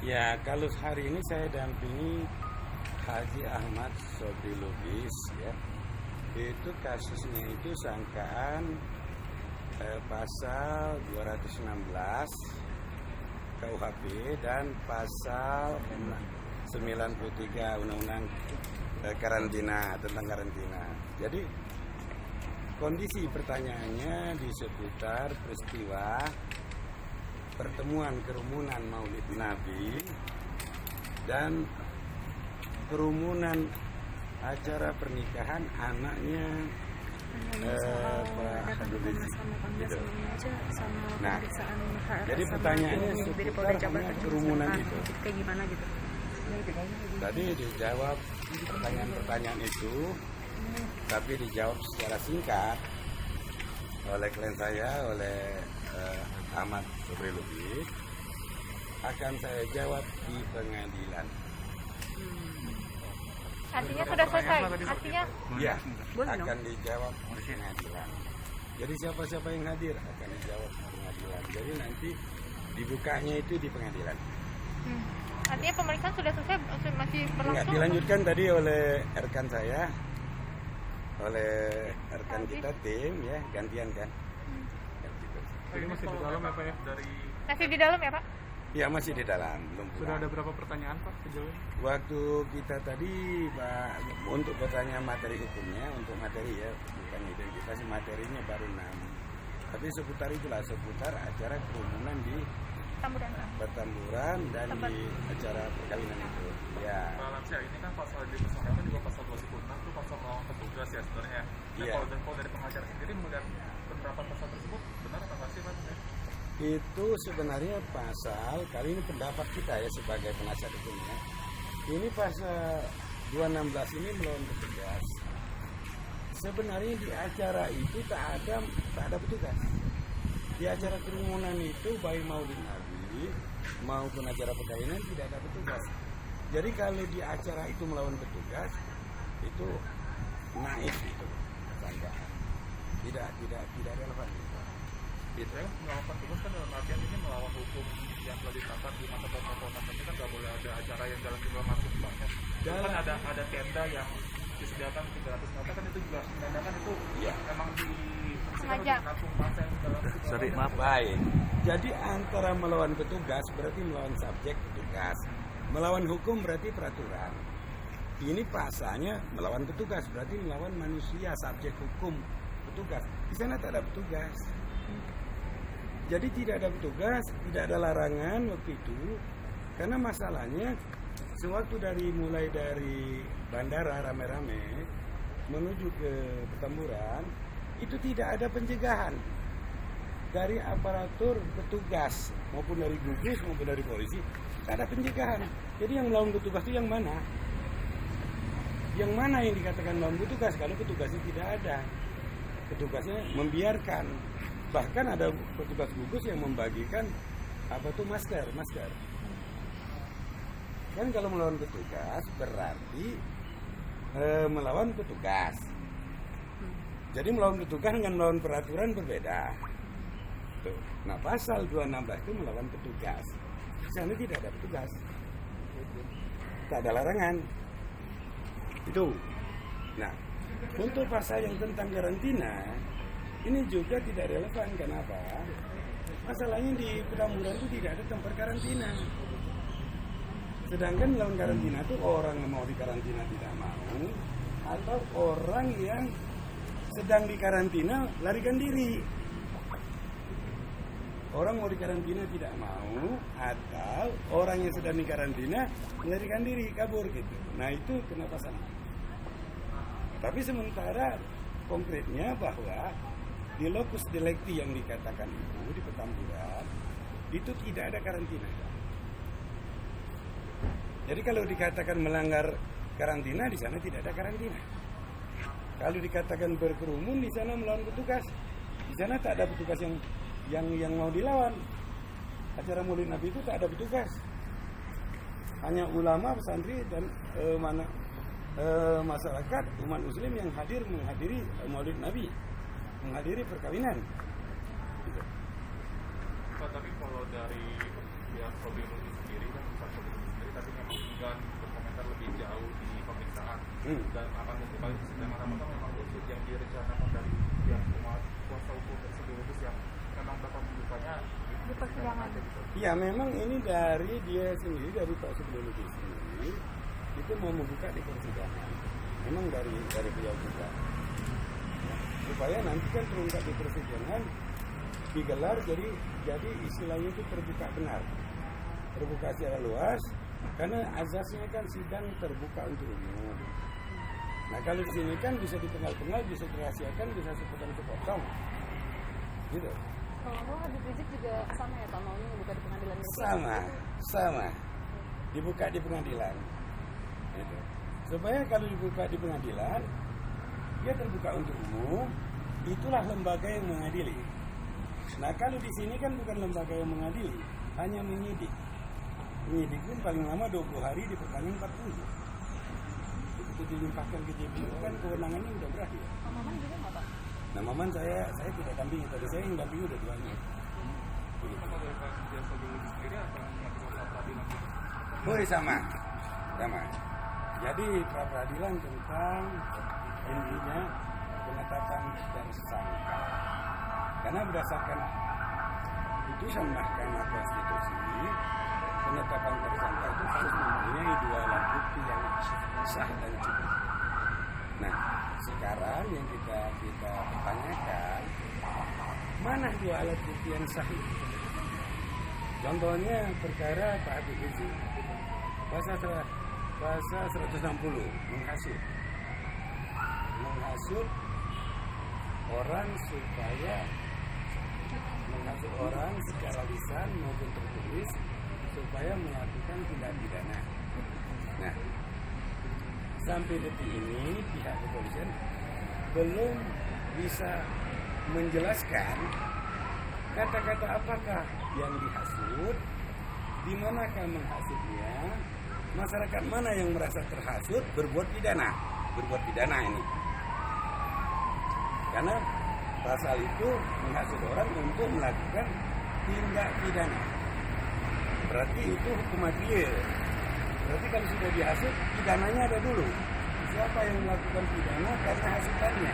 Ya, kalau hari ini saya dampingi Haji Ahmad Sobri Lubis, ya. Itu kasusnya itu sangkaan pasal 216 KUHP dan pasal 93 Undang-Undang karantina, tentang karantina. Jadi kondisi pertanyaannya di seputar peristiwa pertemuan kerumunan Maulid Nabi dan kerumunan acara pernikahan anaknya Pak Habibie. Gitu. Nah, jadi pertanyaannya seputar hanya kerumunan itu. Kayak gimana gitu? Tadi dijawab pertanyaan-pertanyaan itu, tapi dijawab secara singkat oleh klien saya, oleh Ahmad Sobri Lubis. Akan saya jawab di pengadilan. Artinya sudah selesai. Artinya ya, akan dijawab di pengadilan. Jadi siapa-siapa yang hadir akan dijawab di pengadilan. Jadi nanti dibukanya itu di pengadilan. Artinya pemeriksaan sudah selesai, masih berlangsung? Enggak, dilanjutkan tadi oleh rekan saya, oleh rekan kita tim, ya, gantian kan. Ini masih di dalam ya Pak ya? Masih di dalam ya Pak? Ya, masih di dalam. Belum Sudah ada berapa pertanyaan Pak sejauh? Waktu kita tadi Pak, untuk pertanyaan materi hukumnya, untuk materi ya, bukan identifikasi materinya baru 6. Tapi seputar itulah, seputar acara kerumunan di Petamburan dan di acara perkawinan itu. Ya. Pak Lansia, ini kan pasal yang dipersoalkan juga pasal 216 itu pasal melawan petugas ya sebenarnya. Iya. Kalau dari pengacara sendiri melihat penerapan pasal tersebut benar atau nggak sih Pak? Itu sebenarnya pasal, kali ini pendapat kita ya sebagai penasihat hukumnya, ini pasal 216 ini melawan petugas. Sebenarnya di acara itu tak ada petugas. Di acara kerumunan itu baik Maulid Nabi maupun acara perkawinan tidak ada petugas. Jadi kalau di acara itu melawan petugas itu naif itu, tidak relevan. Gitu ya, melawan petugas kan dalam artian ini melawan hukum yang telah ditetapkan di masa Komnas ini kan nggak boleh ada acara yang dalam jumlah masuk banyak. Kan ada tenda yang disediakan 300 meter kan itu juga tenda kan itu ya. Emang di sengaja. Sorry, maaf. Baik. Jadi antara melawan petugas berarti melawan subjek petugas. Melawan hukum berarti peraturan. Ini pasalnya melawan petugas berarti melawan manusia, subjek hukum petugas. Di sana tak ada petugas. Jadi tidak ada petugas, tidak ada larangan waktu itu. Karena masalahnya sewaktu mulai dari bandara rame-rame menuju ke Petamburan itu tidak ada pencegahan dari aparatur petugas maupun dari gugus maupun dari polisi, tidak ada pencegahan. Jadi yang melawan petugas itu yang mana? Yang mana yang dikatakan melawan petugas kalau petugasnya tidak ada? Petugasnya membiarkan. Bahkan ada petugas gugus yang membagikan masker. Kan kalau melawan petugas berarti melawan petugas. Jadi melawan petugas dengan melawan peraturan berbeda. Tuh. Nah, pasal 216 itu melawan petugas. Di sana tidak ada petugas. Tak ada larangan. Itu. Nah, untuk pasal yang tentang karantina ini juga tidak relevan. Kenapa? Masalahnya di Petamburan itu tidak ada tempat karantina. Sedangkan melawan karantina itu orang yang mau dikarantina tidak mau, atau orang yang sedang dikarantina larikan diri. Orang mau dikarantina tidak mau, atau orang yang sedang dikarantina melarikan diri, kabur gitu. Nah itu kenapa sama? Tapi sementara konkretnya bahwa di locus delicti yang dikatakan itu di Petamburan itu tidak ada karantina. Jadi kalau dikatakan melanggar karantina di sana tidak ada karantina. Kalau dikatakan berkerumun di sana melawan petugas, di sana tak ada petugas yang mau dilawan. Acara Maulid Nabi itu tak ada petugas. Hanya ulama, pesantren dan masyarakat umat muslim yang menghadiri Maulid Nabi, menghadiri perkawinan. Gitu. Pak, tapi kalau dari pihak Kobiludi sendiri kan bukan Kobiludi sendiri, tapi memang enggan berkomentar lebih jauh di pemeriksaan dan akan membuka sidang, apakah memang itu yang direncanakan dari pihak kuasa hukum dari Kobiludi yang memang bakal membukanya Di persidangan. Ya memang ini dari dia sendiri, dari Pak Subdoludi sendiri itu mau membuka di persidangan. Memang dari beliau juga. Ya, supaya nanti kan terungkap di persidangan digelar jadi istilahnya itu terbuka benar. Terbuka secara luas karena azasnya kan sidang terbuka untuk umum. Nah kalau di sini kan bisa dipenggal-penggal, bisa dirahasiakan, bisa sepotong-sepotong. Gitu. Kalau Habib Rizik juga sama ya Pak, maunya membuka di pengadilan negeri? Sama. Dibuka di pengadilan. Gitu. Supaya kalau dibuka di pengadilan, dia terbuka untuk umum, itulah lembaga yang mengadili. Nah kalau di sini kan bukan lembaga yang mengadili, hanya menyidik. Menyidik pun paling lama 20 hari, diperpanjang 40. Begitu dilimpahkan ke JPU kan kewenangannya udah berakhir. Pak Maman juga nggak Pak? Nah Maman saya tidak dampingi, tadi saya yang dampingi udah duanya. kalau dari pihak Kobiludi sendiri akan mengajukan pra peradilan gitu. Boleh sama. Jadi pra peradilan tentang intinya penetapan tersangka. Karena berdasarkan putusan Mahkamah Konstitusi, penetapan tersangka itu harus mempunyai 2 alat bukti yang sah dan cukup. Nah, sekarang yang kita pertanyakan, mana 2 alat bukti yang sah itu? Contohnya perkara Pak Habib Rizik, pasal 160 menghasut orang supaya menghasut orang secara lisan maupun tertulis supaya melakukan tindak pidana. Nah, sampai detik ini pihak kepolisian belum bisa menjelaskan kata-kata apakah yang dihasut, di manakah menghasutnya, masyarakat mana yang merasa terhasut berbuat pidana ini. Karena pasal itu menghasut orang untuk melakukan tindak pidana. Berarti itu hukum material. Berarti kalau sudah dihasut, pidananya ada dulu. Siapa yang melakukan pidana karena hasutannya.